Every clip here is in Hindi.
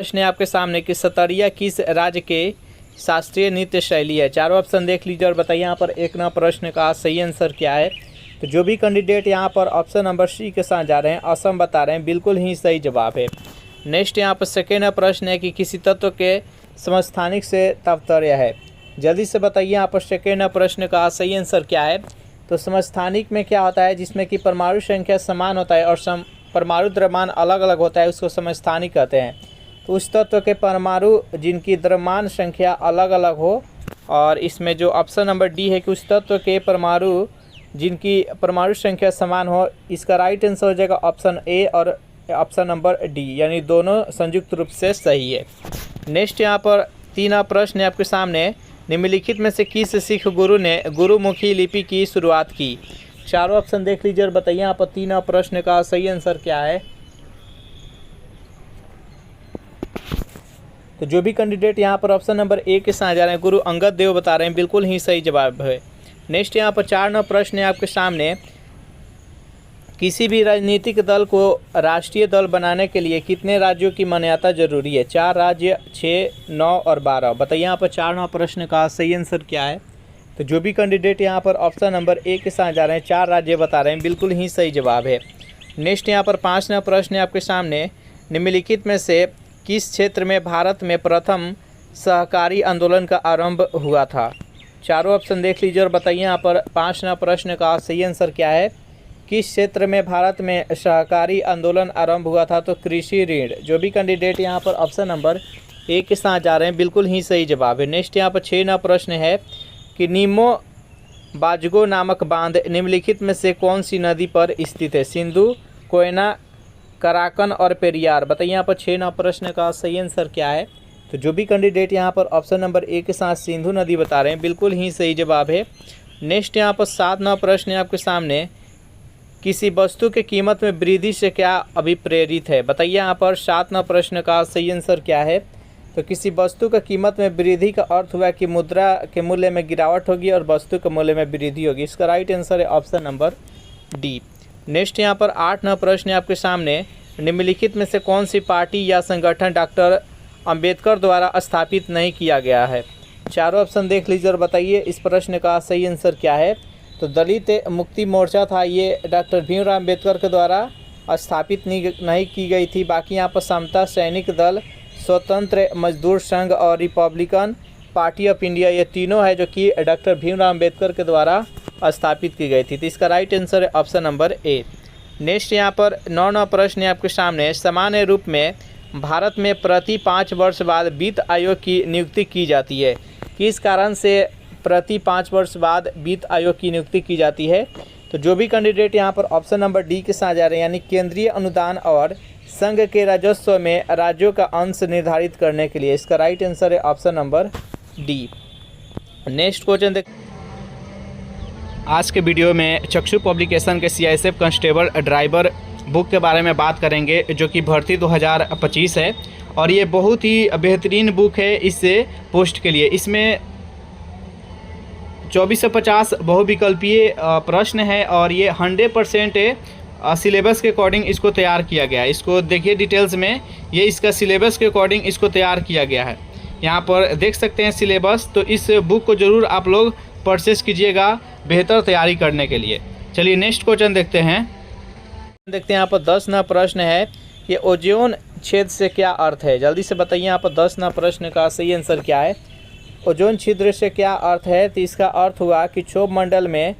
प्रश्न है आपके सामने कि सतरिया किस राज्य के शास्त्रीय नृत्य शैली है। चारों ऑप्शन देख लीजिए और बताइए यहाँ पर एक नंबर प्रश्न का सही आंसर क्या है। तो जो भी कैंडिडेट यहाँ पर ऑप्शन नंबर सी के साथ जा रहे हैं, असम बता रहे हैं, बिल्कुल ही सही जवाब है। नेक्स्ट यहाँ पर सेकेंड प्रश्न है कि किसी तत्व के समस्थानिक से तात्पर्य है। जल्दी से बताइए यहाँ पर सेकेंड प्रश्न का सही आंसर क्या है। तो समस्थानिक में क्या होता है, जिसमें कि परमाणु संख्या समान होता है और परमाणु द्रव्यमान अलग अलग होता है, उसको समस्थानिक कहते हैं। तो उस तत्व के परमाणु जिनकी द्रव्यमान संख्या अलग अलग हो, और इसमें जो ऑप्शन नंबर डी है कि उस तत्व के परमाणु जिनकी परमाणु संख्या समान हो, इसका राइट आंसर हो जाएगा ऑप्शन ए और ऑप्शन नंबर डी, यानी दोनों संयुक्त रूप से सही है। नेक्स्ट यहाँ पर तीन प्रश्न है आपके सामने। निम्नलिखित में से किस सिख गुरु ने गुरुमुखी लिपि की शुरुआत की। चारों ऑप्शन देख लीजिए और बताइए यहाँ पर तीन प्रश्न का सही आंसर क्या है। तो जो भी कैंडिडेट यहाँ पर ऑप्शन नंबर ए के साथ जा रहे हैं, गुरु अंगद देव बता रहे हैं, बिल्कुल ही सही जवाब है। नेक्स्ट यहाँ पर 4 नंबर प्रश्न है आपके सामने। किसी भी राजनीतिक दल को राष्ट्रीय दल बनाने के लिए कितने राज्यों की मान्यता जरूरी है। 4 राज्य, 6, 9 और 12। बताइए यहाँ पर 4 नंबर प्रश्न का सही आंसर क्या है। तो जो भी कैंडिडेट यहाँ पर ऑप्शन नंबर ए के साथ जा रहे हैं, 4 राज्य बता रहे हैं, बिल्कुल ही सही जवाब है। नेक्स्ट यहाँ पर 5 नंबर प्रश्न है आपके सामने। निम्नलिखित में से किस क्षेत्र में भारत में प्रथम सहकारी आंदोलन का आरंभ हुआ था। चारों ऑप्शन देख लीजिए और बताइए यहाँ पर 5 नंबर प्रश्न का सही आंसर क्या है। किस क्षेत्र में भारत में सहकारी आंदोलन आरंभ हुआ था। तो कृषि ऋण। जो भी कैंडिडेट यहाँ पर ऑप्शन नंबर ए के साथ जा रहे हैं, बिल्कुल ही सही जवाब है। नेक्स्ट यहाँ पर 6 नंबर प्रश्न है कि नीमो बाजगो नामक बांध निम्नलिखित में से कौन सी नदी पर स्थित है। सिंधु, कोयना, कराकन और पेरियार। बताइए यहाँ पर 6 नंबर प्रश्न का सही आंसर क्या है। तो जो भी कैंडिडेट यहाँ पर ऑप्शन नंबर ए के साथ सिंधु नदी बता रहे हैं, बिल्कुल ही सही जवाब है। नेक्स्ट यहाँ पर 7 नंबर प्रश्न है आपके सामने। किसी वस्तु के कीमत में वृद्धि से क्या अभिप्रेरित है। बताइए यहाँ पर 7 नंबर प्रश्न का सही आंसर क्या है। तो किसी वस्तु का कीमत में वृद्धि का अर्थ हुआ कि मुद्रा के मूल्य में गिरावट होगी और वस्तु के मूल्य में वृद्धि होगी। इसका राइट आंसर है ऑप्शन नंबर डी। नेक्स्ट यहाँ पर 8 नंबर प्रश्न है आपके सामने। निम्नलिखित में से कौन सी पार्टी या संगठन डॉक्टर अंबेडकर द्वारा स्थापित नहीं किया गया है। चारों ऑप्शन देख लीजिए और बताइए इस प्रश्न का सही आंसर क्या है। तो दलित मुक्ति मोर्चा था, ये डॉक्टर भीमराव अंबेडकर के द्वारा स्थापित नहीं की गई थी। बाकी यहाँ पर समता सैनिक दल, स्वतंत्र मजदूर संघ और रिपब्लिकन पार्टी ऑफ इंडिया, ये तीनों है जो कि डॉक्टर भीमराव अंबेडकर के द्वारा स्थापित की गई थी। तो इसका राइट आंसर है ऑप्शन नंबर ए। नेक्स्ट यहाँ पर 9 नंबर प्रश्न है आपके सामने। सामान्य रूप में भारत में प्रति 5 वर्ष बाद वित्त आयोग की नियुक्ति की जाती है। किस कारण से प्रति 5 वर्ष बाद वित्त आयोग की नियुक्ति की जाती है। तो जो भी कैंडिडेट यहाँ पर ऑप्शन नंबर डी के साथ जा रहे हैं, यानी केंद्रीय अनुदान और संघ के राजस्व में राज्यों का अंश निर्धारित करने के लिए। इसका राइट आंसर है option number D. Next question देख। आज के वीडियो में चक्षु पब्लिकेशन के सीआईएसएफ कांस्टेबल ड्राइवर बुक के बारे में बात करेंगे, जो कि भर्ती 2025 है और ये बहुत ही बेहतरीन बुक है इस पोस्ट के लिए। इसमें 2450 बहुविकल्पीय प्रश्न है और ये 100% सिलेबस के अकॉर्डिंग इसको तैयार किया गया है। इसको देखिए डिटेल्स में, ये इसका सिलेबस के अकॉर्डिंग इसको तैयार किया गया है। यहाँ पर देख सकते हैं सिलेबस। तो इस बुक को ज़रूर आप लोग परचेस कीजिएगा बेहतर तैयारी करने के लिए। चलिए नेक्स्ट क्वेश्चन देखते हैं। यहाँ पर 10 नंबर प्रश्न है कि ओजोन छेद से क्या अर्थ है। जल्दी से बताइए यहाँ पर 10 नंबर प्रश्न का सही आंसर क्या है। ओजोन छिद्र से क्या अर्थ है। तो इसका अर्थ हुआ कि क्षोभ मंडल में,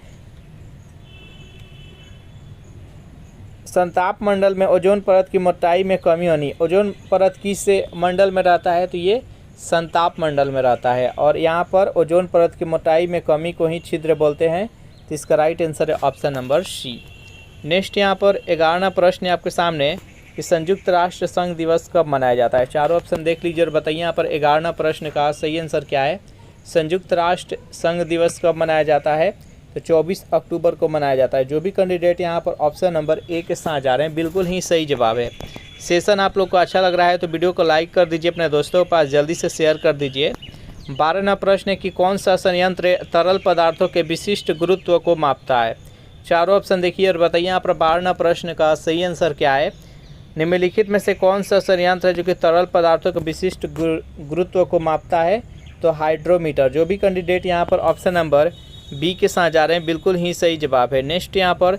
संताप मंडल में ओजोन परत की मोटाई में कमी होनी। ओजोन परत किस मंडल में रहता है। तो ये संताप मंडल में रहता है और यहाँ पर ओजोन परत की मोटाई में कमी को ही छिद्र बोलते हैं। तो इसका राइट आंसर है ऑप्शन नंबर सी। नेक्स्ट यहाँ पर 11वां प्रश्न है आपके सामने कि संयुक्त राष्ट्र संघ दिवस कब मनाया जाता है। चारों ऑप्शन देख लीजिए और बताइए यहाँ पर 11वां प्रश्न का सही आंसर क्या है। संयुक्त राष्ट्र संघ दिवस कब मनाया जाता है। तो 24 अक्टूबर को मनाया जाता है। जो भी कैंडिडेट यहाँ पर ऑप्शन नंबर ए के साथ जा रहे हैं, बिल्कुल ही सही जवाब है। सेशन आप लोग को अच्छा लग रहा है तो वीडियो को लाइक कर दीजिए, अपने दोस्तों के पास जल्दी से शेयर कर दीजिए। 12वां प्रश्न है कि कौन सा संयंत्र तरल पदार्थों के विशिष्ट गुरुत्व को मापता है। चारों ऑप्शन देखिए और बताइए यहाँ पर 12वां प्रश्न का सही आंसर क्या है। निम्नलिखित में से कौन सा संयंत्र है जो कि तरल पदार्थों के विशिष्ट गुरुत्व को मापता है? तो हाइड्रोमीटर। जो भी कैंडिडेट यहाँ पर ऑप्शन नंबर बी के साथ जा रहे हैं बिल्कुल ही सही जवाब है। नेक्स्ट यहाँ पर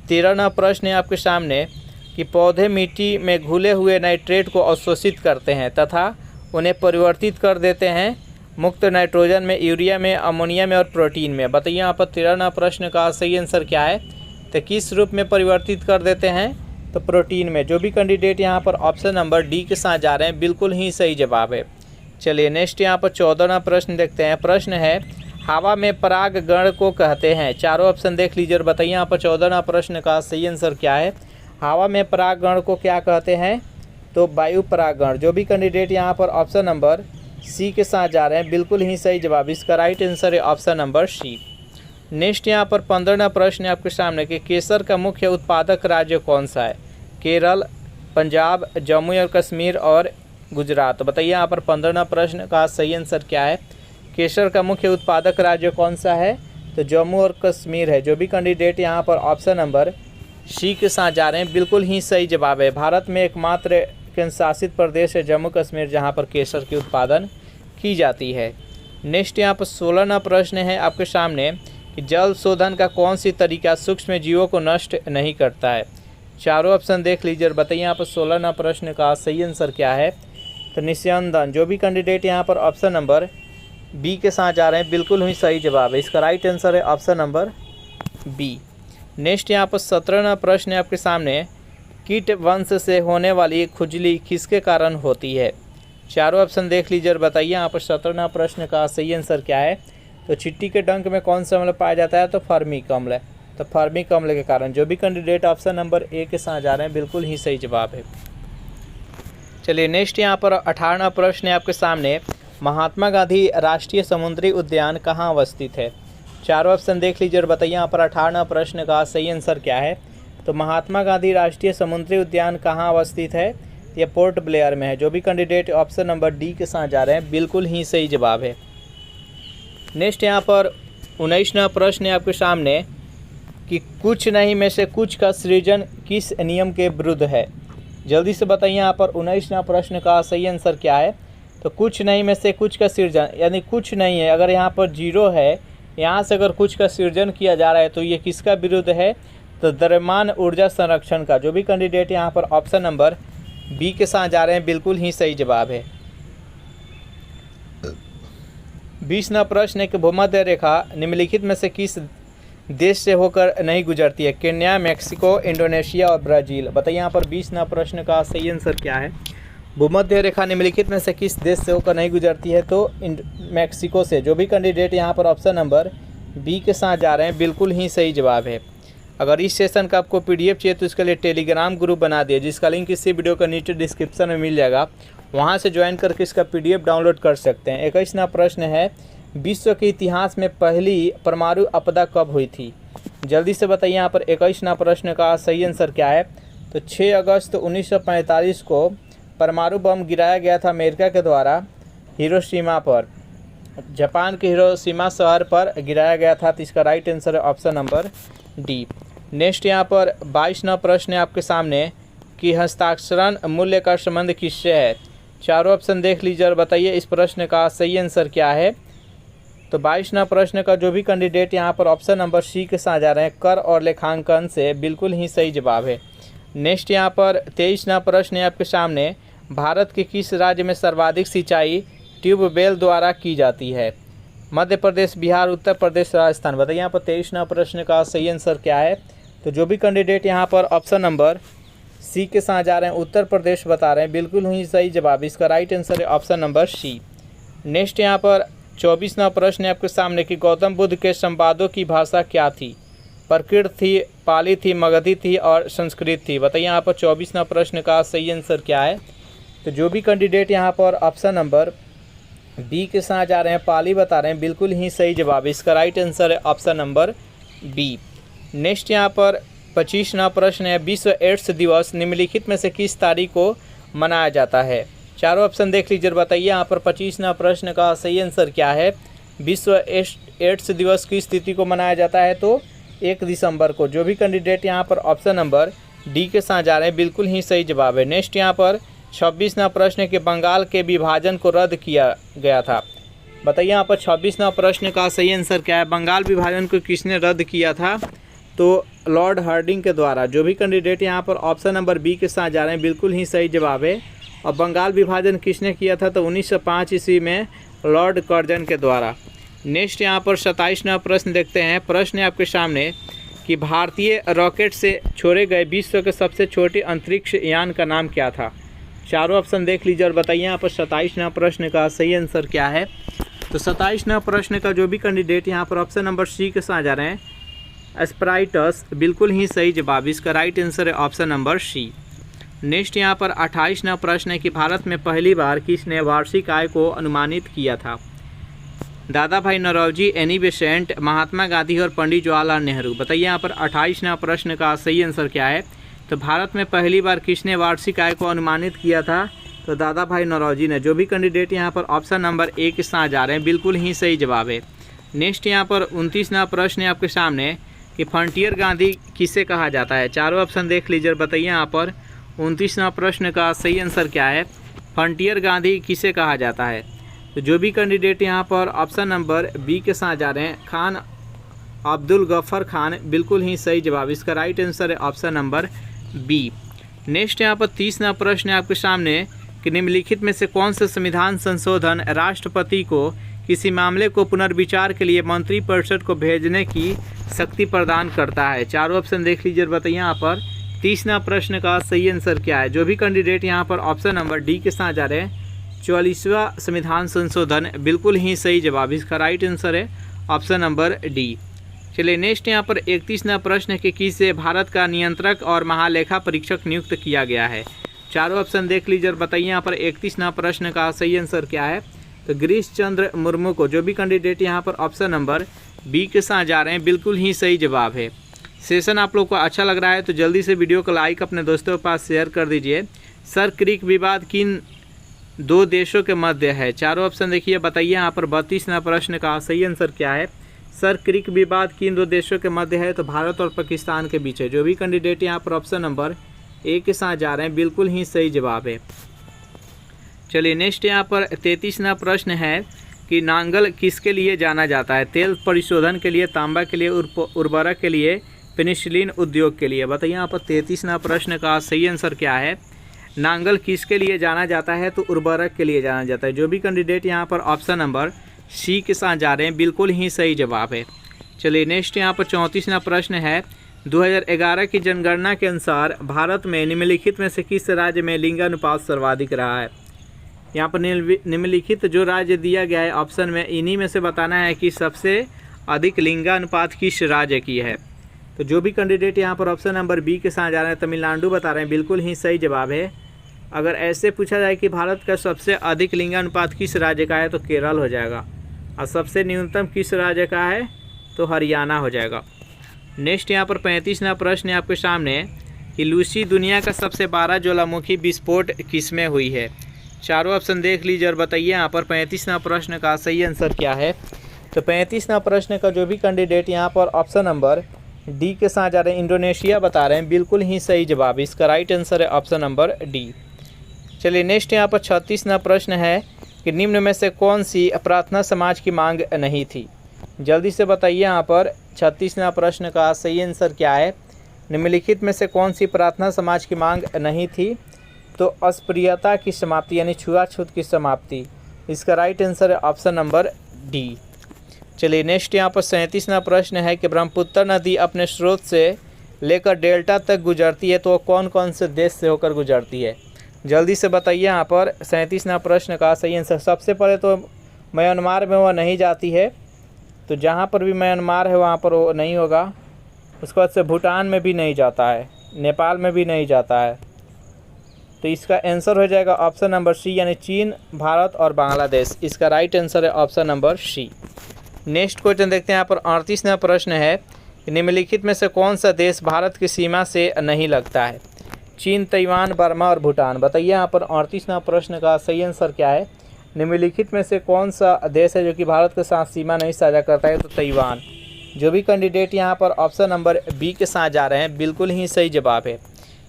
13वां प्रश्न है आपके सामने कि पौधे मिट्टी में घुले हुए नाइट्रेट को अवशोषित करते हैं तथा उन्हें परिवर्तित कर देते हैं मुक्त नाइट्रोजन में, यूरिया में, अमोनिया में और प्रोटीन में। बताइए यहाँ पर 13वां प्रश्न का सही आंसर क्या है? तो किस रूप में परिवर्तित कर देते हैं? तो प्रोटीन में। जो भी कैंडिडेट यहाँ पर ऑप्शन नंबर डी के साथ जा रहे हैं बिल्कुल ही सही जवाब है। चलिए नेक्स्ट यहाँ पर 14वां प्रश्न देखते हैं। प्रश्न है हवा में परागगण को कहते हैं। चारों ऑप्शन देख लीजिए और बताइए यहाँ पर 14वां प्रश्न का सही आंसर क्या है? हवा में परागगण को क्या कहते हैं? तो वायु परागगण। जो भी कैंडिडेट यहाँ पर ऑप्शन नंबर सी के साथ जा रहे हैं बिल्कुल ही सही जवाब। इसका राइट आंसर है ऑप्शन नंबर सी। नेक्स्ट यहाँ पर 15वां प्रश्न है आपके सामने कि केसर का मुख्य उत्पादक राज्य कौन सा है? केरल, पंजाब, जम्मू और कश्मीर और गुजरात। बताइए यहाँ पर 15वां प्रश्न का सही आंसर क्या है? केसर का मुख्य उत्पादक राज्य कौन सा है? तो जम्मू और कश्मीर है। जो भी कैंडिडेट यहाँ पर ऑप्शन नंबर सी के साथ जा रहे हैं बिल्कुल ही सही जवाब है। भारत में एकमात्र केंद्र शासित प्रदेश है जम्मू कश्मीर जहाँ पर केसर की उत्पादन की जाती है। नेक्स्ट यहाँ पर 16वां प्रश्न है आपके सामने कि जल शोधन का कौन सी तरीका सूक्ष्म जीवों को नष्ट नहीं करता है? चारों ऑप्शन देख लीजिए और बताइए यहाँ पर 16वां प्रश्न का सही आंसर क्या है? तो निस्यंदन। जो भी कैंडिडेट यहाँ पर ऑप्शन नंबर बी के साथ जा रहे हैं बिल्कुल ही सही जवाब है। इसका राइट आंसर है ऑप्शन नंबर बी। नेक्स्ट यहाँ पर 17वां प्रश्न है आपके सामने कीट वंश से होने वाली खुजली किसके कारण होती है? चारों ऑप्शन देख लीजिए और बताइए यहाँ पर 17वां प्रश्न का सही आंसर क्या है? तो चिट्टी के डंक में कौन सा अम्ल पाया जाता है? तो फर्मिक अम्ल। तो फर्मिक अम्ल के कारण। जो भी कैंडिडेट ऑप्शन नंबर ए के साथ जा रहे हैं बिल्कुल ही सही जवाब है। चलिए नेक्स्ट यहाँ पर 18वां प्रश्न है आपके सामने महात्मा गांधी राष्ट्रीय समुद्री उद्यान कहाँ अवस्थित है? चारों ऑप्शन देख लीजिए और बताइए यहाँ पर 18वां प्रश्न का सही आंसर क्या है? तो महात्मा गांधी राष्ट्रीय समुद्री उद्यान कहाँ अवस्थित है? यह पोर्ट ब्लेयर में है। जो भी कैंडिडेट ऑप्शन नंबर डी के साथ जा रहे हैं बिल्कुल ही सही जवाब है। नेक्स्ट यहाँ पर 19वां प्रश्न है आपके सामने कि कुछ नहीं में से कुछ का सृजन किस नियम के विरुद्ध है? जल्दी से बताइए यहाँ पर 19वां प्रश्न का सही आंसर क्या है? तो कुछ नहीं में से कुछ का सृजन, यानी कुछ नहीं है, अगर यहाँ पर जीरो है, यहाँ से अगर कुछ का सृजन किया जा रहा है तो ये किसका विरुद्ध है? तो द्रव्यमान ऊर्जा संरक्षण का। जो भी कैंडिडेट यहाँ पर ऑप्शन नंबर बी के साथ जा रहे हैं बिल्कुल ही सही जवाब है। 20वां प्रश्न है कि भूमध्य रेखा निम्नलिखित में से किस देश से होकर नहीं गुजरती है? केन्या, मैक्सिको, इंडोनेशिया और ब्राज़ील। बताइए यहाँ पर 20वां प्रश्न का सही आंसर क्या है? भूमध्य रेखा निम्नलिखित में से किस देश से होकर नहीं गुजरती है? तो मैक्सिको से। जो भी कैंडिडेट यहाँ पर ऑप्शन नंबर बी के साथ जा रहे हैं बिल्कुल ही सही जवाब है। अगर इस सेशन का आपको पीडीएफ चाहिए तो इसके लिए टेलीग्राम ग्रुप बना दिए जिसका लिंक इसी वीडियो का नीचे डिस्क्रिप्शन में मिल जाएगा, वहाँ से ज्वाइन करके इसका पीडीएफ डाउनलोड कर सकते हैं। 21वां प्रश्न है विश्व के इतिहास में पहली परमाणु आपदा कब हुई थी? जल्दी से बताइए यहाँ पर 21वां प्रश्न का सही आंसर क्या है? तो 6 अगस्त 1945 को परमाणु बम गिराया गया था अमेरिका के द्वारा हिरोशिमा पर, जापान के हिरोशिमा शहर पर गिराया गया था। तो इसका राइट आंसर है ऑप्शन नंबर डी। नेक्स्ट यहाँ पर 22वां प्रश्न है आपके सामने कि हस्ताक्षरण मूल्य का संबंध किससे है? चारों ऑप्शन देख लीजिए और बताइए इस प्रश्न का सही आंसर क्या है? तो 22वां प्रश्न का जो भी कैंडिडेट यहाँ पर ऑप्शन नंबर सी के साथ जा रहे हैं कर और लेखांकन से बिल्कुल ही सही जवाब है। नेक्स्ट यहाँ पर 23वां प्रश्न है आपके सामने भारत के किस राज्य में सर्वाधिक सिंचाई ट्यूबवेल द्वारा की जाती है? मध्य प्रदेश, बिहार, उत्तर प्रदेश, राजस्थान। बताइए यहाँ पर 23वां प्रश्न का सही आंसर क्या है? तो जो भी कैंडिडेट यहाँ पर ऑप्शन नंबर सी के साथ जा रहे हैं उत्तर प्रदेश बता रहे हैं बिल्कुल ही सही जवाब। इसका राइट आंसर है ऑप्शन नंबर सी। नेक्स्ट यहाँ पर 24वां प्रश्न है आपके सामने कि गौतम बुद्ध के संवादों की भाषा क्या थी? प्राकृत थी, पाली थी, मगधी थी और संस्कृत थी। बताइए यहाँ पर 24वां प्रश्न का सही आंसर क्या है? तो जो भी कैंडिडेट यहाँ पर ऑप्शन नंबर बी के साथ जा रहे हैं पाली बता रहे हैं बिल्कुल ही सही जवाब। इसका राइट आंसर है ऑप्शन नंबर बी। नेक्स्ट यहाँ पर 25वां प्रश्न है विश्व एड्स दिवस निम्नलिखित में से किस तारीख को मनाया जाता है? चारों ऑप्शन देख लीजिए, बताइए यहाँ पर 25वां प्रश्न का सही आंसर क्या है? विश्व एड्स दिवस किस तिथि को मनाया जाता है? तो 1 दिसंबर को। जो भी कैंडिडेट यहाँ पर ऑप्शन नंबर डी के साथ जा रहे हैं, बिल्कुल ही सही जवाब है। नेक्स्ट यहाँ पर 26वां प्रश्न है कि बंगाल के विभाजन को रद्द किया गया था। बताइए यहाँ पर 26वां प्रश्न का सही आंसर क्या है। बंगाल विभाजन को किसने रद्द किया था? तो लॉर्ड हार्डिंग के द्वारा। जो भी कैंडिडेट यहाँ पर ऑप्शन नंबर बी के साथ जा रहे हैं, बिल्कुल ही सही जवाब है। और बंगाल विभाजन किसने किया था? तो 1905 ईस्वी में लॉर्ड कर्जन के द्वारा। नेक्स्ट यहाँ पर 27वां प्रश्न देखते हैं। प्रश्न है आपके सामने कि भारतीय रॉकेट से छोड़े गए विश्व के सबसे छोटे अंतरिक्ष यान का नाम क्या था? चारों ऑप्शन देख लीजिए और बताइए यहाँ पर 27वां प्रश्न का सही आंसर क्या है। तो 27वां प्रश्न का जो भी कैंडिडेट यहाँ पर ऑप्शन नंबर सी के साथ जा रहे हैं, एस्प्राइटस, बिल्कुल ही सही जवाब। इसका राइट आंसर है ऑप्शन नंबर सी। नेक्स्ट यहाँ पर 28वां प्रश्न है कि भारत में पहली बार किसने वार्षिक आय को अनुमानित किया था? दादा भाई नौरोजी, एनी बेसेंट, महात्मा गांधी और पंडित जवाहरलाल नेहरू। बताइए यहाँ पर 28वां प्रश्न का सही आंसर क्या है। तो भारत में पहली बार किसने वार्षिक आय को अनुमानित किया था? तो दादा भाई नौरोजी ने। जो भी कैंडिडेट यहाँ पर ऑप्शन नंबर ए के साथ जा रहे हैं, बिल्कुल ही सही जवाब है। नेक्स्ट यहाँ पर 29वां प्रश्न है आपके सामने कि फ्रंटियर गांधी किसे कहा जाता है? चारों ऑप्शन देख लीजिए और बताइए यहाँ पर 29वां प्रश्न का सही आंसर क्या है। फ्रंटियर गांधी किसे कहा जाता है? तो जो भी कैंडिडेट यहाँ पर ऑप्शन नंबर बी के साथ जा रहे हैं, खान अब्दुल गफ्फर खान, बिल्कुल ही सही जवाब। इसका राइट आंसर है ऑप्शन नंबर बी। नेक्स्ट यहाँ पर 30वां प्रश्न है आपके सामने कि निम्नलिखित में से कौन सा संविधान संशोधन राष्ट्रपति को किसी मामले को पुनर्विचार के लिए मंत्रिपरिषद को भेजने की शक्ति प्रदान करता है? चारों ऑप्शन देख लीजिए और बताइए यहाँ पर 30वां प्रश्न का सही आंसर क्या है। जो भी कैंडिडेट यहाँ पर ऑप्शन नंबर डी के साथ जा रहे हैं, 44वां संविधान संशोधन, बिल्कुल ही सही जवाब। इसका राइट आंसर है ऑप्शन नंबर डी। चलिए नेक्स्ट यहाँ पर 31वां प्रश्न है कि किसे भारत का नियंत्रक और महालेखा परीक्षक नियुक्त किया गया है? चारों ऑप्शन देख लीजिए और बताइए यहाँ पर 31वां प्रश्न का सही आंसर क्या है। तो गिरीश चंद्र मुर्मू को। जो भी कैंडिडेट यहाँ पर ऑप्शन नंबर बी के साथ जा रहे हैं, बिल्कुल ही सही जवाब है। सेशन आप लोग को अच्छा लग रहा है तो जल्दी से वीडियो को लाइक अपने दोस्तों के पास शेयर कर दीजिए। सर क्रिक विवाद किन दो देशों के मध्य है? चारों ऑप्शन देखिए, बताइए यहाँ पर 32वां प्रश्न का सही आंसर क्या है। सर क्रिक विवाद किन दो देशों के मध्य है? तो भारत और पाकिस्तान के बीच है। जो भी कैंडिडेट यहाँ पर ऑप्शन नंबर ए के साथ जा रहे हैं, बिल्कुल ही सही जवाब है। चलिए नेक्स्ट यहाँ पर 33वां प्रश्न है कि नांगल किसके लिए जाना जाता है? तेल परिशोधन के लिए, तांबा के लिए, उर्वरक के लिए, पेनिसिलिन उद्योग के लिए। बताइए यहाँ पर 33वां प्रश्न का सही आंसर क्या है। नांगल किसके लिए जाना जाता है? तो उर्वरक के लिए जाना जाता है। जो भी कैंडिडेट यहाँ पर ऑप्शन नंबर सी के साथ जा रहे हैं, बिल्कुल ही सही जवाब है। चलिए नेक्स्ट यहाँ पर 34वां प्रश्न है 2011 की जनगणना के अनुसार भारत में निम्नलिखित में से किस राज्य में लिंगानुपात सर्वाधिक रहा है? यहाँ पर निम्नलिखित जो राज्य दिया गया है ऑप्शन में, इन्हीं में से बताना है कि सबसे अधिक लिंगानुपात किस राज्य की है। तो जो भी कैंडिडेट यहाँ पर ऑप्शन नंबर बी के साथ जा रहे हैं, तमिलनाडु बता रहे हैं, बिल्कुल ही सही जवाब है। अगर ऐसे पूछा जाए कि भारत का सबसे अधिक लिंगानुपात किस राज्य का है तो केरल हो जाएगा, और सबसे न्यूनतम किस राज्य का है तो हरियाणा हो जाएगा। नेक्स्ट यहाँ पर 35वां प्रश्न है आपके सामने कि लूसी दुनिया का सबसे बड़ा ज्वालामुखी विस्फोट किसमें हुई है? चारों ऑप्शन देख लीजिए और बताइए यहाँ पर 35वां प्रश्न का सही आंसर क्या है। तो 35वां प्रश्न का जो भी कैंडिडेट यहाँ पर ऑप्शन नंबर डी के साथ जा रहे हैं, इंडोनेशिया बता रहे हैं, बिल्कुल ही सही जवाब। इसका राइट आंसर है ऑप्शन नंबर डी। चलिए नेक्स्ट यहाँ पर 36वां प्रश्न है कि निम्न में से कौन सी प्रार्थना समाज की मांग नहीं थी? जल्दी से बताइए यहाँ पर 36वां प्रश्न का सही आंसर क्या है। निम्नलिखित में से कौन सी प्रार्थना समाज की मांग नहीं थी? तो अस्पृश्यता की समाप्ति यानी छुआछूत की समाप्ति। इसका राइट आंसर है ऑप्शन नंबर डी। चलिए नेक्स्ट यहाँ पर 37वां प्रश्न है कि ब्रह्मपुत्र नदी अपने स्रोत से लेकर डेल्टा तक गुजरती है, तो वो कौन कौन से देश से होकर गुजरती है? जल्दी से बताइए यहाँ पर 37वां प्रश्न का सही आंसर। सबसे पहले तो म्यांमार में वो नहीं जाती है, तो जहाँ पर भी म्यांमार है वहाँ पर वो नहीं होगा। उसके बाद से भूटान में भी नहीं जाता है, नेपाल में भी नहीं जाता है, तो इसका आंसर हो जाएगा ऑप्शन नंबर सी यानी चीन, भारत और बांग्लादेश। इसका राइट आंसर है option number C. Next question देखते हैं यहाँ पर 38वां प्रश्न है निम्नलिखित में से कौन सा देश भारत की सीमा से नहीं लगता है? चीन, ताइवान, बर्मा और भूटान। बताइए यहाँ पर 38वां प्रश्न का सही आंसर क्या है। निम्नलिखित में से कौन सा देश है जो कि भारत के साथ सीमा नहीं साझा करता है? तो ताइवान। जो भी कैंडिडेट यहाँ पर ऑप्शन नंबर बी के साथ जा रहे हैं, बिल्कुल ही सही जवाब है।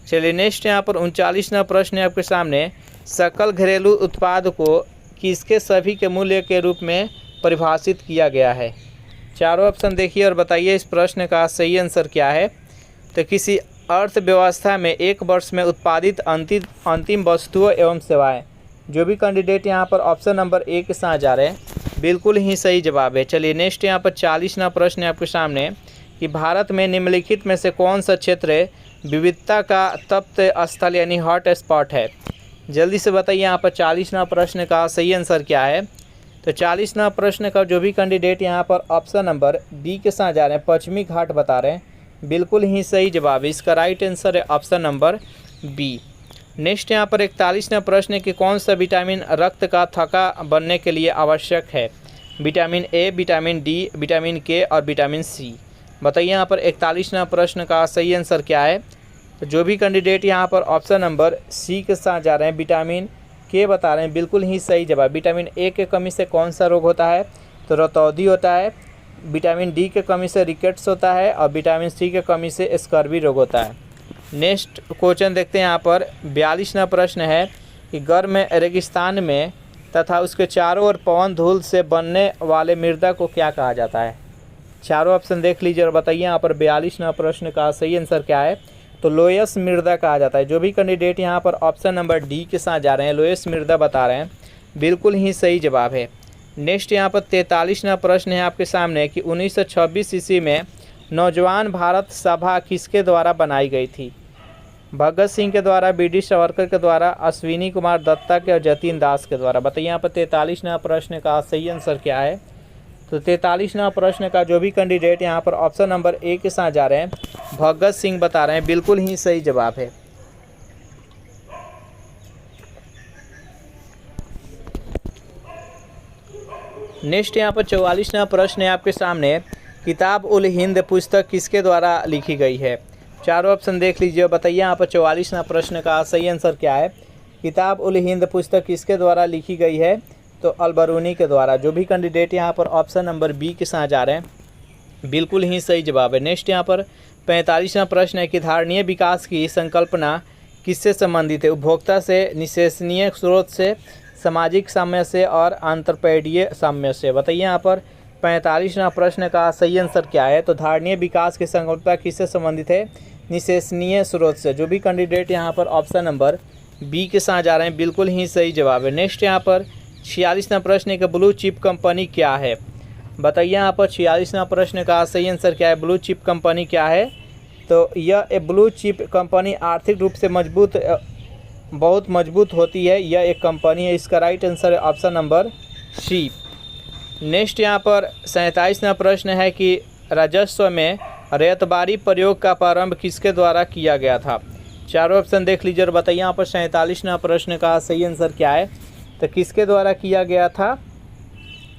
चलिए नेक्स्ट यहाँ पर 39वां प्रश्न है आपके सामने, सकल घरेलू उत्पाद को किसके सभी के मूल्य के रूप में परिभाषित किया गया है। चारों ऑप्शन देखिए और बताइए इस प्रश्न का सही आंसर क्या है। तो किसी अर्थव्यवस्था में एक वर्ष में उत्पादित अंतिम वस्तुओं एवं सेवाएं। जो भी कैंडिडेट यहाँ पर ऑप्शन नंबर ए के साथ जा रहे हैं बिल्कुल ही सही जवाब है। चलिए नेक्स्ट यहाँ पर 40वां प्रश्न है आपके सामने कि भारत में निम्नलिखित में से कौन सा क्षेत्र विविधता का तप्त स्थल यानी हॉट स्पॉट है। जल्दी से बताइए यहाँ पर 40वां प्रश्न का सही आंसर क्या है। तो 40वां प्रश्न का जो भी कैंडिडेट यहाँ पर ऑप्शन नंबर बी के साथ जा रहे हैं पश्चिमी घाट बता रहे हैं, बिल्कुल ही सही जवाब है। इसका राइट आंसर है ऑप्शन नंबर बी। नेक्स्ट यहाँ पर 41वां प्रश्न है कि कौन सा विटामिन रक्त का थक्का बनने के लिए आवश्यक है। Vitamin A, vitamin D, vitamin के और विटामिन सी। बताइए यहाँ पर 41वां प्रश्न का सही आंसर क्या है। तो जो भी कैंडिडेट यहाँ पर ऑप्शन नंबर सी के साथ जा रहे हैं विटामिन के बता रहे हैं, बिल्कुल ही सही जवाब। विटामिन ए के कमी से कौन सा रोग होता है, तो रतौंधी होता है। विटामिन डी के कमी से रिकेट्स होता है और विटामिन सी के कमी से स्कर्वी रोग होता है। नेक्स्ट क्वेश्चन देखते हैं यहाँ पर 42वां प्रश्न है कि गर्म रेगिस्तान में तथा उसके चारों ओर पवन धूल से बनने वाले मृदा को क्या कहा जाता है। चारों ऑप्शन देख लीजिए और बताइए यहाँ पर 42वां प्रश्न का सही आंसर क्या है। तो लोयस मृदा कहा जाता है। जो भी कैंडिडेट यहाँ पर ऑप्शन नंबर डी के साथ जा रहे हैं लोयस मृदा बता रहे हैं, बिल्कुल ही सही जवाब है। नेक्स्ट यहाँ पर 43वां प्रश्न है आपके सामने कि 1926 ईस्वी में नौजवान भारत सभा किसके द्वारा बनाई गई थी। भगत सिंह के द्वारा, बी.डी. सावरकर के द्वारा, अश्विनी कुमार दत्ता के और जतीन दास के द्वारा। बताइए यहाँ पर 43वां प्रश्न का सही आंसर क्या है। तो 43वां प्रश्न का जो भी कैंडिडेट यहाँ पर ऑप्शन नंबर ए के साथ जा रहे हैं भगत सिंह बता रहे हैं, बिल्कुल ही सही जवाब है। नेक्स्ट यहाँ पर 44वां प्रश्न है आपके सामने, किताब उल हिंद पुस्तक किसके द्वारा लिखी गई है। चारों ऑप्शन देख लीजिए, बताइए यहाँ पर 44वां प्रश्न का सही आंसर क्या है। किताब उल हिंद पुस्तक किसके द्वारा लिखी गई है, तो अल-बरूनी के द्वारा। जो भी कैंडिडेट यहाँ पर ऑप्शन नंबर बी के साथ जा रहे हैं, बिल्कुल ही सही जवाब है। नेक्स्ट यहाँ पर 45वां प्रश्न है कि धारणीय विकास की संकल्पना किससे संबंधित है। उपभोक्ता से, निशेषणीय स्रोत से, सामाजिक साम्य से और अंतरपेडीय साम्य से। बताइए यहाँ पर 45वां प्रश्न का सही आंसर क्या है। तो धारणीय विकास की संकल्पना किससे संबंधित है, निशेषणीय स्रोत से। जो भी कैंडिडेट यहाँ पर ऑप्शन नंबर बी के साथ जा रहे हैं, बिल्कुल ही सही जवाब है। नेक्स्ट यहाँ पर 46वां प्रश्न है कि ब्लू चिप कंपनी क्या है। बताइए यहाँ पर 46वां प्रश्न का सही आंसर क्या है। ब्लू चिप कंपनी क्या है, तो यह एक ब्लू चिप कंपनी आर्थिक रूप से बहुत मजबूत होती है। यह एक कंपनी है। इसका राइट आंसर है ऑप्शन नंबर सी। नेक्स्ट यहाँ पर 47वां प्रश्न है कि राजस्व में रेतबारी प्रयोग का प्रारंभ किसके द्वारा किया गया था। चारों ऑप्शन देख लीजिए और बताइए यहाँ पर 47वां प्रश्न का सही आंसर क्या है। तो किसके द्वारा किया गया था,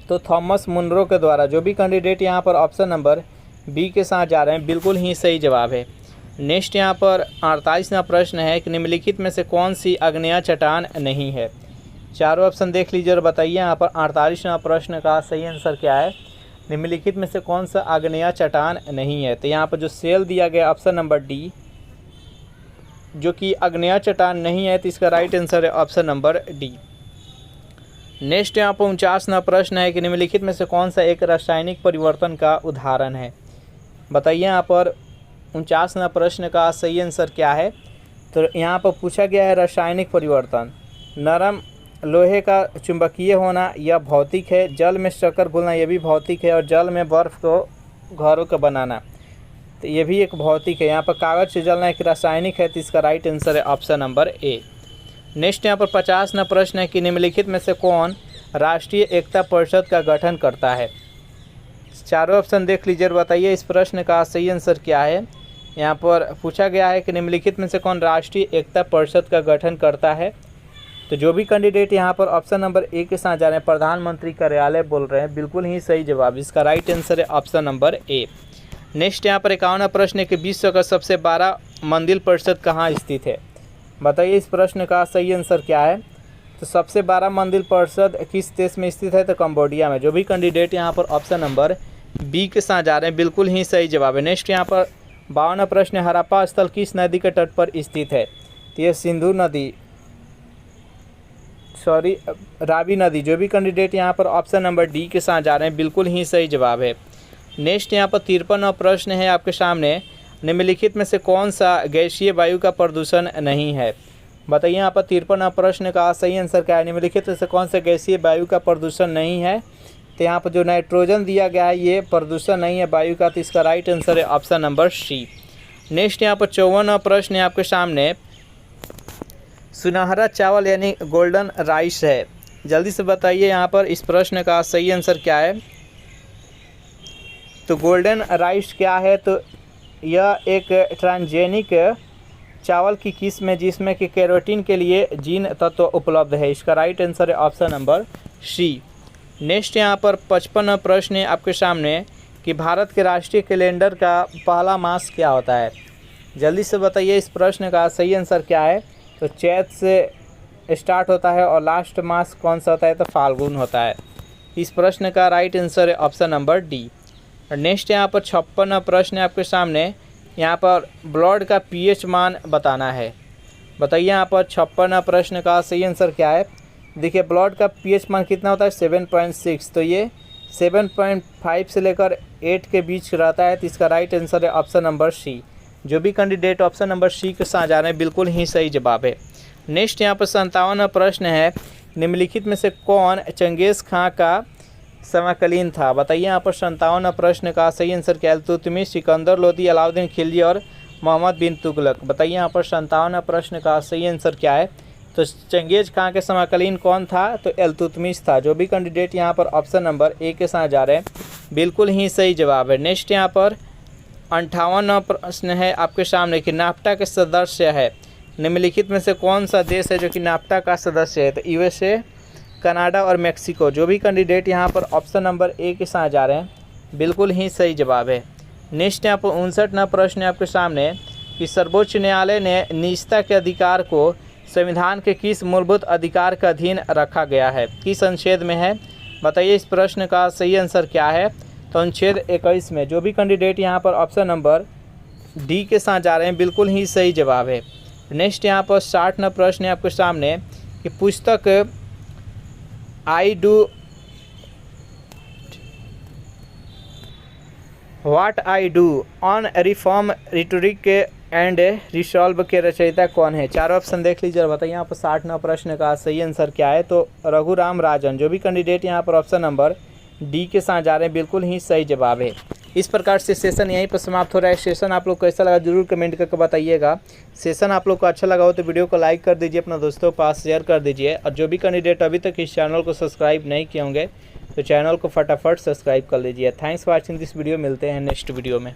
तो थॉमस मुनरो के द्वारा। जो भी कैंडिडेट यहाँ पर ऑप्शन नंबर बी के साथ जा रहे हैं, बिल्कुल ही सही जवाब है। नेक्स्ट यहाँ पर 48वां प्रश्न है कि निम्नलिखित में से कौन सी आग्नेय चट्टान नहीं है। चारों ऑप्शन देख लीजिए और बताइए यहाँ पर 48वां प्रश्न का सही आंसर क्या है। निम्नलिखित में से कौन सा आग्नेय चट्टान नहीं है। तो यहाँ पर जो सेल दिया गया ऑप्शन नंबर डी, जो कि आग्नेय चट्टान नहीं है, तो इसका राइट आंसर है ऑप्शन नंबर डी। नेक्स्ट यहाँ पर 49वां प्रश्न है कि निम्नलिखित में से कौन सा एक रासायनिक परिवर्तन का उदाहरण है। बताइए यहाँ पर 49वां प्रश्न का सही आंसर क्या है। तो यहाँ पर पूछा गया है रासायनिक परिवर्तन। नरम लोहे का चुंबकीय होना यह भौतिक है, जल में शक्कर घुलना यह भी भौतिक है, और जल में बर्फ़ को घरों का बनाना तो ये भी एक भौतिक है। यहाँ पर कागज़ से जलना एक रासायनिक है, तो इसका राइट आंसर है ऑप्शन नंबर ए। नेक्स्ट यहाँ पर 50वां प्रश्न है कि निम्नलिखित में से कौन राष्ट्रीय एकता परिषद का गठन करता है। चारों ऑप्शन देख लीजिए और बताइए इस प्रश्न का सही आंसर क्या है। यहाँ पर पूछा गया है कि निम्नलिखित में से कौन राष्ट्रीय एकता परिषद का गठन करता है। तो जो भी कैंडिडेट यहाँ पर ऑप्शन नंबर ए के साथ जा रहे हैं प्रधानमंत्री कार्यालय बोल रहे हैं, बिल्कुल ही सही जवाब। इसका राइट आंसर है ऑप्शन नंबर ए। नेक्स्ट यहाँ पर 51वां प्रश्न है कि विश्व का सबसे बड़ा मंदिर परिषद कहाँ स्थित है। बताइए इस प्रश्न का सही आंसर क्या है। तो सबसे बड़ा मंदिर परिषद किस देश में स्थित है, तो कंबोडिया में। जो भी कैंडिडेट यहाँ पर ऑप्शन नंबर बी के साथ जा रहे हैं, बिल्कुल ही सही जवाब है। नेक्स्ट यहाँ पर 52वां प्रश्न, हड़प्पा स्थल किस नदी के तट पर स्थित है? तो ये सिंधु नदी, सॉरी रावी नदी। जो भी कैंडिडेट यहाँ पर ऑप्शन नंबर डी के साथ जा रहे हैं बिल्कुल ही सही जवाब है। नेक्स्ट यहाँ पर 53वां प्रश्न है आपके सामने, निम्नलिखित में से कौन सा गैसीय वायु का प्रदूषण नहीं है? बताइए यहाँ पर 53वां प्रश्न का सही आंसर क्या है? निम्नलिखित में से कौन सा गैसीय वायु का प्रदूषण नहीं है? तो यहाँ पर जो नाइट्रोजन दिया गया है ये प्रदूषण नहीं है वायु का, तो इसका राइट आंसर है ऑप्शन नंबर सी। नेक्स्ट यहाँ पर 54वां प्रश्न है आपके सामने, सुनहरा चावल यानी गोल्डन राइस है। जल्दी से बताइए यहाँ पर इस प्रश्न का सही आंसर क्या है? तो गोल्डन राइस क्या है? तो यह एक ट्रांसजेनिक चावल की किस्म है जिसमें कि कैरोटीन के लिए जीन तत्व उपलब्ध है। इसका राइट आंसर है ऑप्शन नंबर सी। नेक्स्ट यहाँ पर 55वां प्रश्न है आपके सामने कि भारत के राष्ट्रीय कैलेंडर का पहला मास क्या होता है? जल्दी से बताइए इस प्रश्न का सही आंसर क्या है? तो चैत से स्टार्ट होता है और लास्ट मास कौन सा होता है? तो फाल्गुन होता है। इस प्रश्न का राइट आंसर है ऑप्शन नंबर डी। और नेक्स्ट यहाँ पर 56वां प्रश्न है आपके सामने, यहाँ पर ब्लड का पीएच मान बताना है। बताइए यहाँ पर 56वां प्रश्न का सही आंसर क्या है? देखिए ब्लड का पीएच मान कितना होता है? 7.6। तो ये 7.5 से लेकर 8 के बीच रहता है, तो इसका राइट आंसर है ऑप्शन नंबर सी। जो भी कैंडिडेट ऑप्शन नंबर सी के साथ जा रहे हैं बिल्कुल ही सही जवाब है। नेक्स्ट यहाँ पर 57वां प्रश्न है, निम्नलिखित में से कौन चंगेज़ खां का समकालीन था? बताइए यहाँ पर 57वां प्रश्न का सही आंसर क्या है? इल्तुतमिश, सिकंदर लोदी, अलाउद्दीन खिलजी और मोहम्मद बिन तुगलक। बताइए यहाँ पर 57वां प्रश्न का सही आंसर क्या है? तो चंगेज़ खां के समकालीन कौन था? तो इल्तुतमिश था। जो भी कैंडिडेट यहाँ पर ऑप्शन नंबर ए के साथ जा रहे हैं बिल्कुल ही सही जवाब है। नेक्स्ट यहाँ पर 58वां प्रश्न है आपके सामने कि नाफ्टा के सदस्य है, निम्नलिखित में से कौन सा देश है जो कि नाफ्टा का सदस्य है? तो यूएसए, कनाडा और मेक्सिको। जो भी कैंडिडेट यहाँ पर ऑप्शन नंबर ए के साथ जा रहे हैं बिल्कुल ही सही जवाब है। नेक्स्ट यहाँ पर 59वां प्रश्न है आपके सामने कि सर्वोच्च न्यायालय ने निजता के अधिकार को संविधान के किस मूलभूत अधिकार का अधीन रखा गया है? किस अनुच्छेद में है? बताइए इस प्रश्न का सही आंसर क्या है? तो अनुच्छेद 21 में। जो भी कैंडिडेट यहाँ पर ऑप्शन नंबर डी के साथ जा रहे हैं बिल्कुल ही सही जवाब है। नेक्स्ट यहाँ पर 60वां प्रश्न है आपके सामने कि पुस्तक I do what I do on reform rhetoric and resolve के रचयिता कौन है? चारों ऑप्शन देख लीजिए और बताइए यहाँ पर 60वां प्रश्न का सही आंसर क्या है? तो रघुराम राजन। जो भी कैंडिडेट यहाँ पर ऑप्शन नंबर डी के साथ जा रहे हैं बिल्कुल ही सही जवाब है। इस प्रकार से सेशन यहीं पर समाप्त हो रहा है। सेशन आप लोग को कैसा लगा जरूर कमेंट करके बताइएगा। सेशन आप लोग को अच्छा लगा हो तो वीडियो को लाइक कर दीजिए, अपना दोस्तों के पास शेयर कर दीजिए। और जो भी कैंडिडेट अभी तक इस चैनल को सब्सक्राइब नहीं किए होंगे तो चैनल को फटाफट सब्सक्राइब कर लीजिए। Thanks for watching this video. मिलते हैं नेक्स्ट वीडियो में।